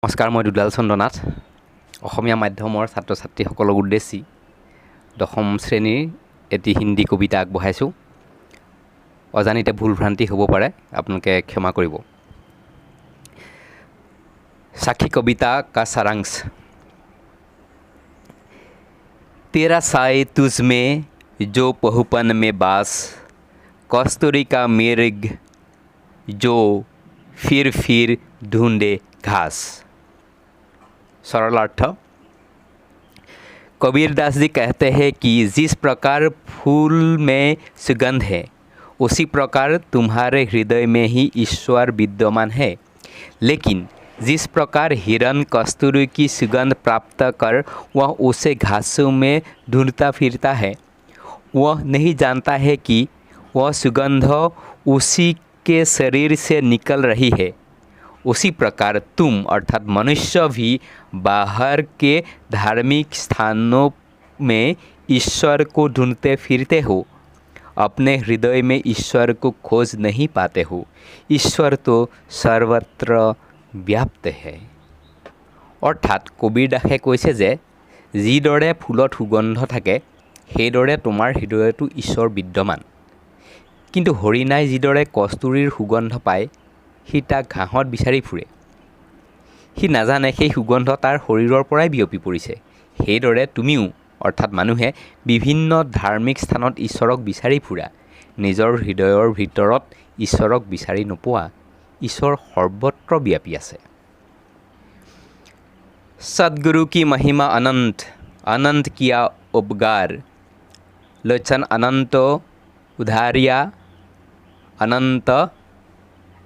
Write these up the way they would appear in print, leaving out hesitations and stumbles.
নমস্কাৰ, মই দুলাল চন্দ্ৰনাথ অসমীয়া মাধ্যমৰ ছাত্ৰ ছাত্ৰীসকলক উদ্দেশ্যি দশম শ্ৰেণীৰ এটি হিন্দী কবিতা আগবঢ়াইছোঁ। অজানিতে ভুল ভ্ৰান্তি হ'ব পাৰে, আপোনালোকে ক্ষমা কৰিব। साखी कविता का सारांश। तेरा साए तुझ में जो पहुपन में बास, कस्तूरी का मृग जो फिर ढूंढे घास। सरल अर्थ। कबीर दास जी कहते हैं कि जिस प्रकार फूल में सुगंध है, उसी प्रकार तुम्हारे हृदय में ही ईश्वर विद्यमान है। लेकिन जिस प्रकार हिरण कस्तूरी की सुगंध प्राप्त कर वह उसे घासों में ढूंढता फिरता है, वह नहीं जानता है कि वह सुगंध उसी के शरीर से निकल रही है। उसी प्रकार तुम अर्थात मनुष्य भी बाहर के धार्मिक स्थानों में ईश्वर को ढूंढते फिरते हो, अपने हृदय में ईश्वर को खोज नहीं पाते हो। ईश्वर तो सर्वत्र व्याप्त है। अर्थात कबीर दासे কৈছে যে যিদৰে ফুলত সুগন্ধ থাকে সেইদৰে তোমাৰ হৃদয়তো ঈশ্বৰ বিদ্যমান। কিন্তু হৰিণাই যিদৰে কস্তুৰীৰ সুগন্ধ পায় সি তাক ঘাঁহত বিচাৰি ফুৰে। সি নাজানে সেই সুগন্ধ তাৰ শৰীৰৰ পৰাই বিয়পি পৰিছে। সেইদৰে তুমিও অৰ্থাৎ মানুহে বিভিন্ন ধাৰ্মিক স্থানত ঈশ্বৰক বিচাৰি ফুৰা, নিজৰ হৃদয়ৰ ভিতৰত ঈশ্বৰক বিচাৰি নোপোৱা। ईश्वर सर्वत्र व्यापी আছে। सदगुरु की महिमा अनंत, अनंत किया उपकार, लोचन अनंत उधारिया, अनंत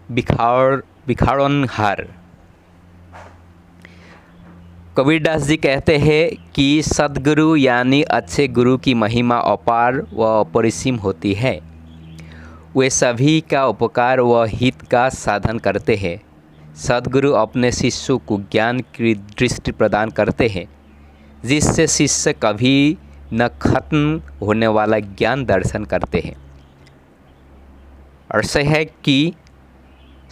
बिखारनहार। कबीर दास जी कहते हैं कि सदगुरु यानी अच्छे गुरु की महिमा अपार व अपरिसीम होती है। वे सभी का उपकार व हित का साधन करते हैं। सदगुरु अपने शिष्यों को ज्ञान की दृष्टि प्रदान करते हैं, जिससे शिष्य कभी न खत्म होने वाला ज्ञान दर्शन करते हैं। अर्थ है कि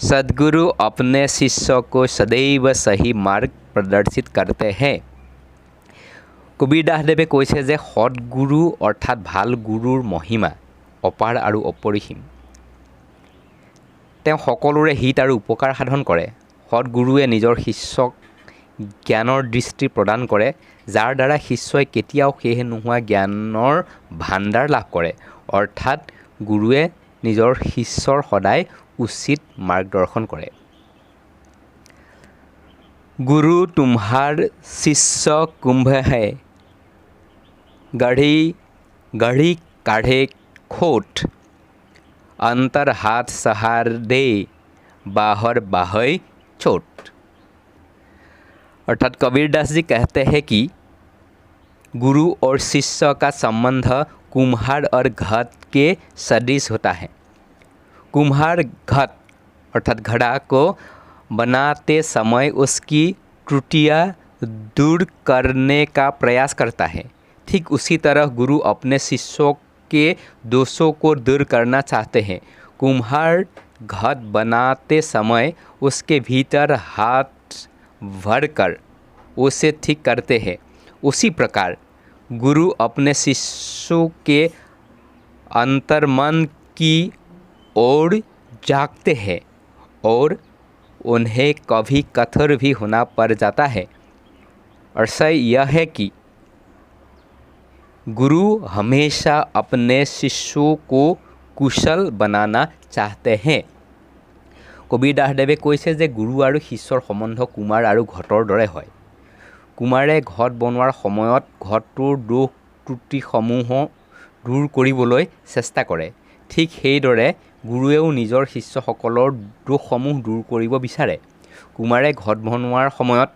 सदगुरु अपने शिष्यों को सदैव सही मार्ग प्रदर्शित करते हैं। कबीर दासदेवे কৈছে যে সৎগুৰু অৰ্থাৎ ভাল গুৰুৰ মহিমা অপাৰ আৰু অপৰিসীম। তেওঁ সকলোৰে হিত আৰু উপকাৰ সাধন কৰে। সৎগুৰুৱে নিজৰ শিষ্যক জ্ঞানৰ দৃষ্টি প্ৰদান কৰে, যাৰ দ্বাৰা শিষ্যই কেতিয়াও শেষ নোহোৱা জ্ঞানৰ ভাণ্ডাৰ লাভ কৰে। অৰ্থাৎ গুৰুৱে নিজৰ শিষ্যৰ সদায় উচিত মাৰ্গদৰ্শন কৰে। गुरु तुम्हार शिष्य कुंभ है, गढ़ी काढ़े खोट, अंतर हाथ सहार दे, बाहर बाहय छोट। अर्थात कबीर दास जी कहते हैं कि गुरु और शिष्य का संबंध कुम्हार और घट के सदृश होता है। कुम्हार घट अर्थात घड़ा को बनाते समय उसकी त्रुटियां दूर करने का प्रयास करता है। ठीक उसी तरह गुरु अपने शिष्यों के दोषों को दूर करना चाहते हैं। कुम्हार घट बनाते समय उसके भीतर हाथ भरकर उसे ठीक करते हैं। उसी प्रकार गुरु अपने शिष्यों के अंतर्मन की ओर जागते हैं और उन्हें कभी कठोर भी होना पड़ जाता है। अर्थ यह है कि गुरु हमेशा अपने शिष्यों को कुशल बनाना चाहते हैं। कबीर दासदेवे কৈছে যে গুৰু আৰু শিষ্যৰ সম্বন্ধ কুমাৰ আৰু ঘটৰ দৰে হয়। কুমাৰে ঘট বনোৱাৰ সময়ত ঘটটোৰ দোষ ত্ৰুটিসমূহ দূৰ কৰিবলৈ চেষ্টা কৰে। ঠিক সেইদৰে গুৰুৱেও নিজৰ শিষ্যসকলৰ দোষসমূহ দূৰ কৰিব বিচাৰে। কুমাৰে ঘট বনোৱাৰ সময়ত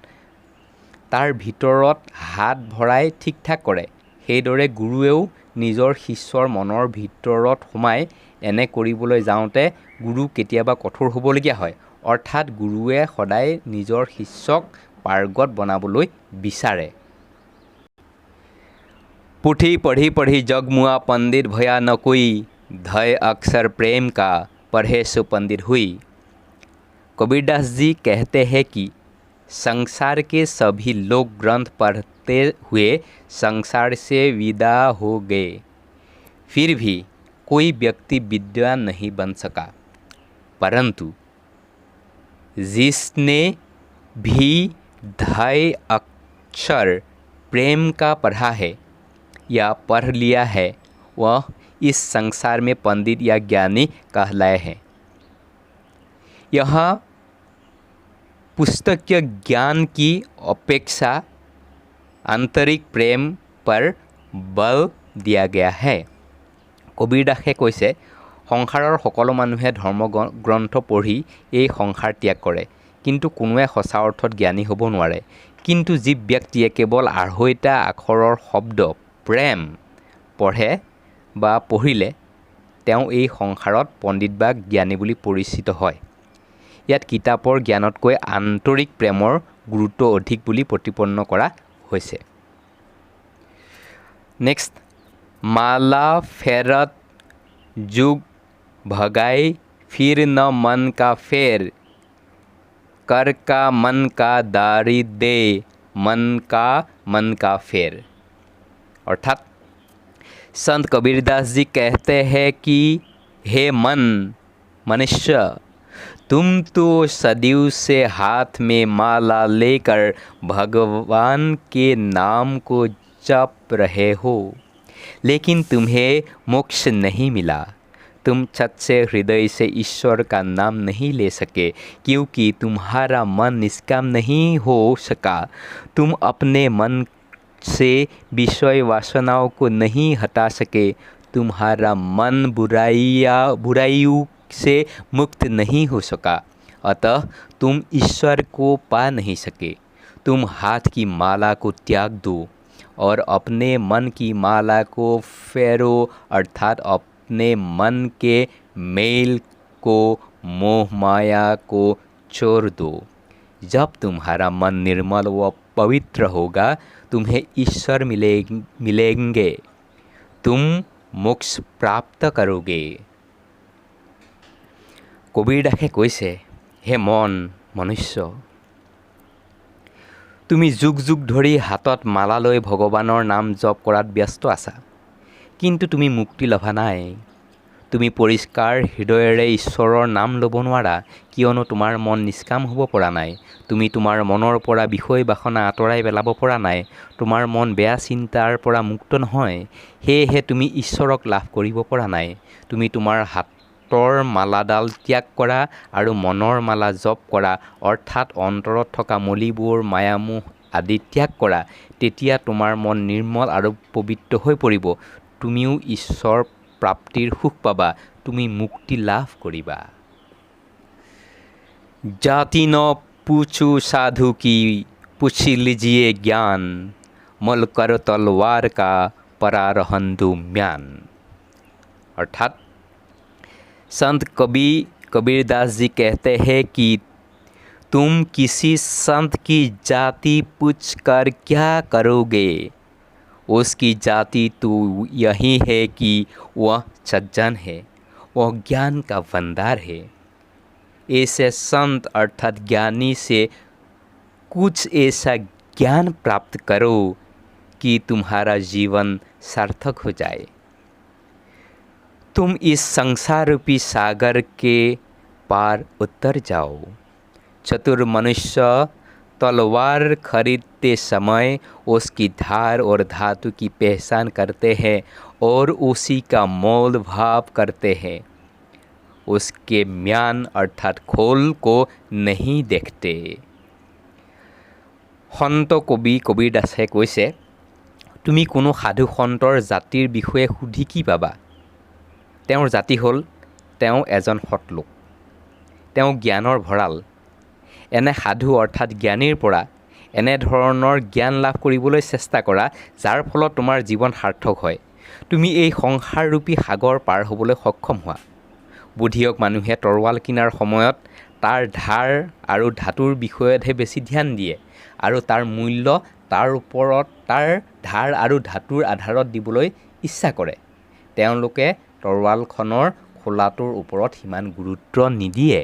তাৰ ভিতৰত হাত ভৰাই ঠিক ঠাক কৰে। সেইদৰে গুৰুৱেও নিজৰ শিষ্যৰ মনৰ ভিতৰত সোমাই এনে কৰিবলৈ যাওঁতে গুৰু কেতিয়াবা কঠোৰ হ'বলগীয়া হয়। অৰ্থাৎ গুৰুৱে সদায় নিজৰ শিষ্যক পাৰ্গত বনাবলৈ বিচাৰে। পুথি পঢ়ি পঢ়ি জগমুৱা পণ্ডিত ভয়া নকৈ, धय अक्षर प्रेम का पढ़े सो पंडित हुई। कबीरदास जी कहते हैं कि संसार के सभी लोग ग्रंथ पढ़ते हुए संसार से विदा हो गए, फिर भी कोई व्यक्ति विद्वान नहीं बन सका। परंतु जिसने भी 2 अक्षर प्रेम का पढ़ा है या पढ़ लिया है, वह इस संसार में पंडित या ज्ञानी कहलाए हैं। यह पुस्तकीय ज्ञान की अपेक्षा आंतरिक प्रेम पर बल दिया गया है। কবিৰ দাসে কৈছে, সংসাৰৰ সকলো মানুহে ধৰ্ম গ্ৰন্থ পঢ়ি এই সংসাৰ ত্যাগ কৰে, কিন্তু কোনোৱে সঁচা অৰ্থত জ্ঞানী হ'ব নোৱাৰে। কিন্তু যি ব্যক্তিয়ে কেৱল 2টা আখৰৰ শব্দ প্ৰেম পঢ়ে বা পঢ়িলে, তেওঁ এই সংসাৰত পণ্ডিত বা জ্ঞানী বুলি পৰিচিত হয়। ইয়াত কিতাপৰ জ্ঞানতকৈ আন্তৰিক প্ৰেমৰ গুৰুত্ব অধিক বুলি প্ৰতিপন্ন কৰা হৈছে। নেক্সট, माला फेरत जुग भगाई फिर न मन का फेर, कर का मन का दारी दे मन का फेर। अर्थात संत कबीरदास जी कहते हैं कि हे मन मनुष्य, तुम तो सदियों से हाथ में माला लेकर भगवान के नाम को जप रहे हो, लेकिन तुम्हें मोक्ष नहीं मिला। तुम सच्चे हृदय से ईश्वर का नाम नहीं ले सके, क्योंकि तुम्हारा मन निष्काम नहीं हो सका। तुम अपने मन से विषय वासनाओं को नहीं हटा सके। तुम्हारा मन बुराइयों से मुक्त नहीं हो सका, अतः तुम ईश्वर को पा नहीं सके। तुम हाथ की माला को त्याग दो और अपने मन की माला को फेरो, अर्थात अपने मन के मेल को, मोह माया को छोड़ दो। जब तुम्हारा मन निर्मल व पवित्र होगा, तुम्हें ईश्वर मिलेंगे, तुम मोक्ष प्राप्त करोगे। কবিৰ দাসে কৈছে, হে মন মনুষ্য, তুমি যুগ যুগ ধৰি হাতত মালা লৈ ভগৱানৰ নাম জপ কৰাত ব্যস্ত আছা, কিন্তু তুমি মুক্তি লভা নাই। তুমি পৰিষ্কাৰ হৃদয়েৰে ঈশ্বৰৰ নাম ল'ব নোৱাৰা, কিয়নো তোমাৰ মন নিষ্কাম হ'ব পৰা নাই। তুমি তোমাৰ মনৰ পৰা বিষয় বাসনা আঁতৰাই পেলাব পৰা নাই। তোমাৰ মন বেয়া চিন্তাৰ পৰা মুক্ত নহয়, সেয়েহে তুমি ঈশ্বৰক লাভ কৰিব পৰা নাই। তুমি তোমাৰ হাতৰ মালাডাল ত্যাগ কৰা আৰু মনৰ মালা জপ কৰা, অৰ্থাৎ অন্তৰত থকা মলিবোৰ মায়ামোহ আদি ত্যাগ কৰা, তেতিয়া তোমাৰ মন নিৰ্মল আৰু পবিত্ৰ হৈ পৰিব। তুমিও ঈশ্বৰ প্ৰাপ্তিৰ সুখ পাবা, তুমি মুক্তি লাভ কৰিবা। जाति न पूछू साधु की, पूछ लीजिए ज्ञान, मल कर तलवार का परा रहंदु म्यान। अर्थात संत कबीरदास जी कहते हैं कि तुम किसी संत की जाति पूछकर क्या करोगे? उसकी जाति तो यही है कि वह सज्जन है, वह ज्ञान का भंडार है। ऐसे संत अर्थात ज्ञानी से कुछ ऐसा ज्ञान प्राप्त करो कि तुम्हारा जीवन सार्थक हो जाए। तुम इस संसार रूपी सागर के पार उतर जाओ। चतुर मनुष्य तलवार खरीदते समय उसकी धार और धातु की पहचान करते हैं और उसी का मोल भाव करते हैं, उसके म्यान अर्थात खोल को नहीं देखते। সন্ত কবিৰ দাসে কৈছে, তুমি কোনো সাধু সন্তৰ জাতিৰ বিষয়ে সুধি কি পাবা? তেওঁৰ জাতি হ'ল, তেওঁ এজন সৎলোক, তেওঁ জ্ঞানৰ ভঁৰাল। এনে সাধু অৰ্থাৎ জ্ঞানীৰ পৰা এনেধৰণৰ জ্ঞান লাভ কৰিবলৈ চেষ্টা কৰা, যাৰ ফলত তোমাৰ জীৱন সাৰ্থক হয়। তুমি এই সংসাৰৰূপী সাগৰ পাৰ হ'বলৈ সক্ষম হোৱা। বুদ্ধিয়ক মানুহে তৰোৱাল কিনাৰ সময়ত তাৰ ধাৰ আৰু ধাতুৰ বিষয়তহে বেছি ধ্যান দিয়ে আৰু তাৰ মূল্য তাৰ ওপৰত তাৰ ধাৰ আৰু ধাতুৰ আধাৰত দিবলৈ ইচ্ছা কৰে। তেওঁলোকে তৰোৱালখনৰ খোলাটোৰ ওপৰত সিমান গুৰুত্ব নিদিয়ে।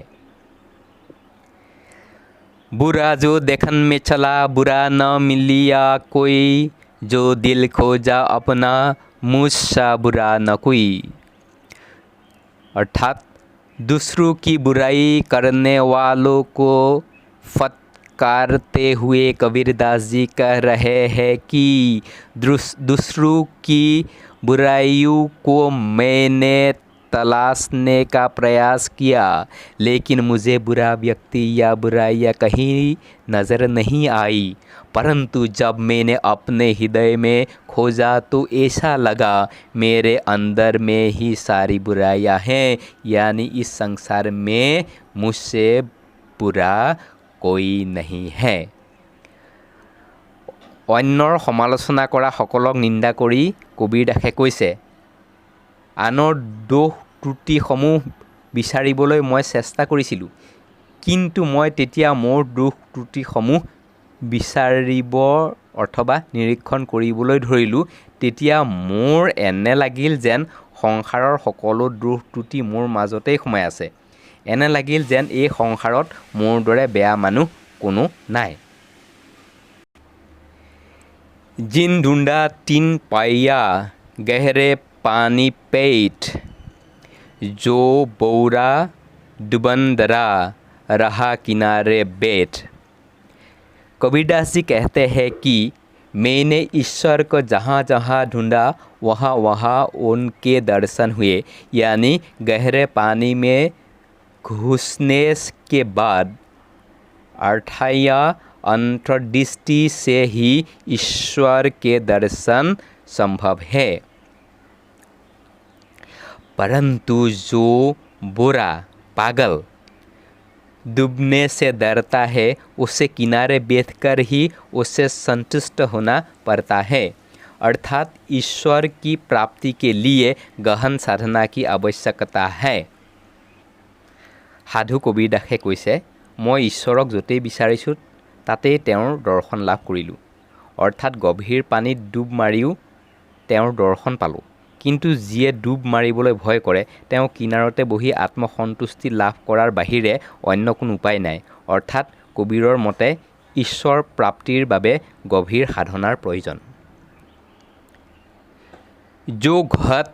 बुरा जो देखन में चला बुरा न मिलिया कोई, जो दिल खोजा अपना मुझसा बुरा न कोई। अर्थात दूसरों की बुराई करने वालों को फटकारते हुए कबीरदास जी कह रहे हैं कि दूसरों की बुराइयों को मैंने तलाशने का प्रयास किया, लेकिन मुझे बुरा व्यक्ति या बुराइयाँ कहीं नज़र नहीं आई। परंतु जब मैंने अपने हृदय में खोजा तो ऐसा लगा मेरे अंदर में ही सारी बुराइयां हैं, यानी इस संसार में मुझसे बुरा कोई नहीं है। अन्यर समालोचना কৰা সকলক নিন্দা কৰি কবিৰদাসে কৈছে, আনৰ দোষ ত্ৰুটিসমূহ বিচাৰিবলৈ মই চেষ্টা কৰিছিলোঁ, কিন্তু মই তেতিয়া মোৰ দোষ ত্ৰুটিসমূহ বিচাৰিব অথবা নিৰীক্ষণ কৰিবলৈ ধৰিলোঁ। তেতিয়া মোৰ এনে লাগিল যেন সংসাৰৰ সকলো দোষ ত্ৰুটি মোৰ মাজতেই সোমাই আছে। এনে লাগিল যেন এই সংসাৰত মোৰ দৰে বেয়া মানুহ কোনো নাই। जिन ढूंढा तीन पाया गहरे पानी पेट, जो बौरा डुबंदरा रहा किनारे बैठ। कबीरदास जी कहते हैं कि मैंने ईश्वर को जहाँ जहाँ ढूंढा वहाँ वहाँ उनके दर्शन हुए, यानी गहरे पानी में घुसने के बाद अर्थात अंतर्दृष्टि से ही ईश्वर के दर्शन संभव है। परंतु जो बुरा पागल डूबने से डरता है, उसे किनारे बैठकर ही उसे संतुष्ट होना पड़ता है। अर्थात ईश्वर की प्राप्ति के लिए गहन साधना की आवश्यकता है। साधु कबीरदासे কৈছে, মই ঈশ্বৰক য'তেই বিচাৰিছোঁ তাতেই তেওঁৰ দৰ্শন লাভ কৰিলোঁ। অৰ্থাৎ গভীৰ পানীত ডুব মাৰিও তেওঁৰ দৰ্শন পালোঁ, কিন্তু যিয়ে ডুব মাৰিবলৈ ভয় কৰে তেওঁ কিনাৰতে বহি আত্মসন্তুষ্টি লাভ কৰাৰ বাহিৰে অন্য কোনো উপায় নাই। অৰ্থাৎ কবীৰৰ মতে ঈশ্বৰ প্ৰাপ্তিৰ বাবে গভীৰ সাধনাৰ প্ৰয়োজন। जो घट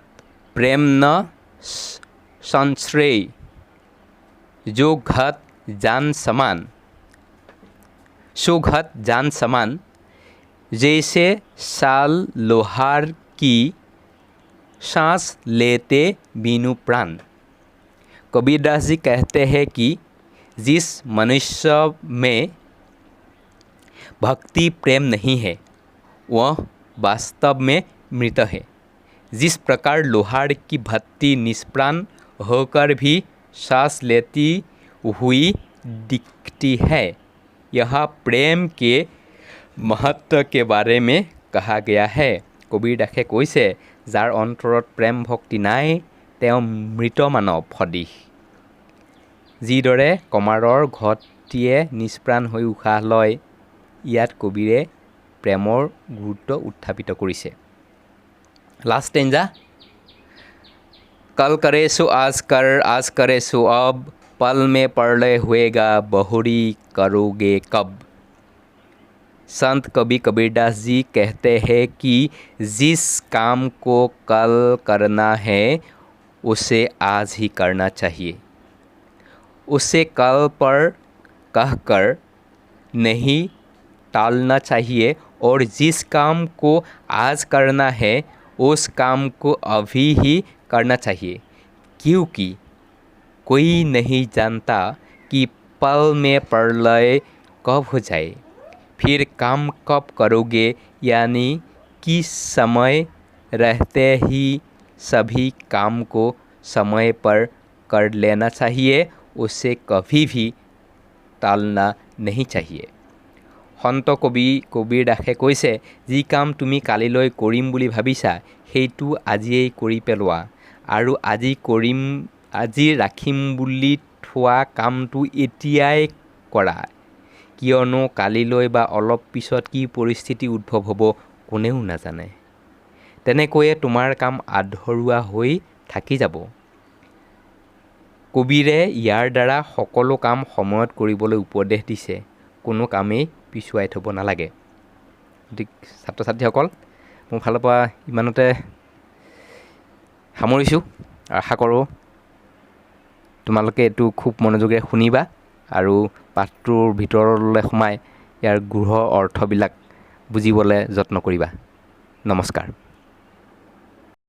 प्रेम न संश्रय, जो घट जान समान, सुघट जान समान, जैसे साल लोहार की सांस लेते बिनु प्राण। कबीरदास जी कहते हैं कि जिस मनुष्य में भक्ति प्रेम नहीं है वह वास्तव में मृत है। जिस प्रकार लोहार की भट्टी निष्प्राण होकर भी सांस लेती हुई दिखती है, यह प्रेम के महत्व के बारे में कहा गया है। कबीरदासे কৈছে, যাৰ অন্তৰত প্ৰেম ভক্তি নাই তেওঁ মৃত মানৱ সদৃশ। যিদৰে কমাৰৰ ঘটিয়ে নিষ্প্ৰাণ হৈ উশাহ লয়, ইয়াত কবিৰে প্ৰেমৰ গুৰুত্ব উত্থাপিত কৰিছে। लास्ट स्टेंजा, कल करे सो आज करे सो अब, पल में प्रलय होएगा बहुरी करोगे कब। संत कवि कबीरदास जी कहते हैं कि जिस काम को कल करना है उसे आज ही करना चाहिए, उसे कल पर कहकर नहीं टालना चाहिए, और जिस काम को आज करना है उस काम को अभी ही करना चाहिए, क्योंकि कोई नहीं जानता कि पल में प्रलय कब हो जाए, फिर काम कब करोगे, यानी कि समय रहते ही सभी काम को समय पर कर लेना चाहिए, उसे कभी भी टालना नहीं चाहिए। সন্ত কবীৰদাসে কৈছে, যি কাম তুমি কালিলৈ কৰিম বুলি ভাবিছা সেইটো আজিয়েই কৰি পেলোৱা, আৰু আজি ৰাখিম বুলি থোৱা কামটো এতিয়াই কৰা, কিয়নো কালিলৈ বা অলপ পিছত কি পৰিস্থিতি উদ্ভৱ হ'ব কোনেও নাজানে। তেনেকৈয়ে তোমাৰ কাম আধৰুৱা হৈ থাকি যাব। কবিৰে ইয়াৰ দ্বাৰা সকলো কাম সময়ত কৰিবলৈ উপদেশ দিছে। কোনো কামেই পিছুৱাই থ'ব নালাগে। গতিকে ছাত্ৰ ছাত্ৰীসকল, মোৰ ফালৰ পৰা ইমানতে সামৰিছোঁ। আশা কৰোঁ তোমালোকে এইটো খুব মনোযোগেৰে শুনিবা আৰু পাঠটোৰ ভিতৰলৈ সোমাই ইয়াৰ গূঢ় অৰ্থবিলাক বুজিবলৈ যত্ন কৰিবা। নমস্কাৰ।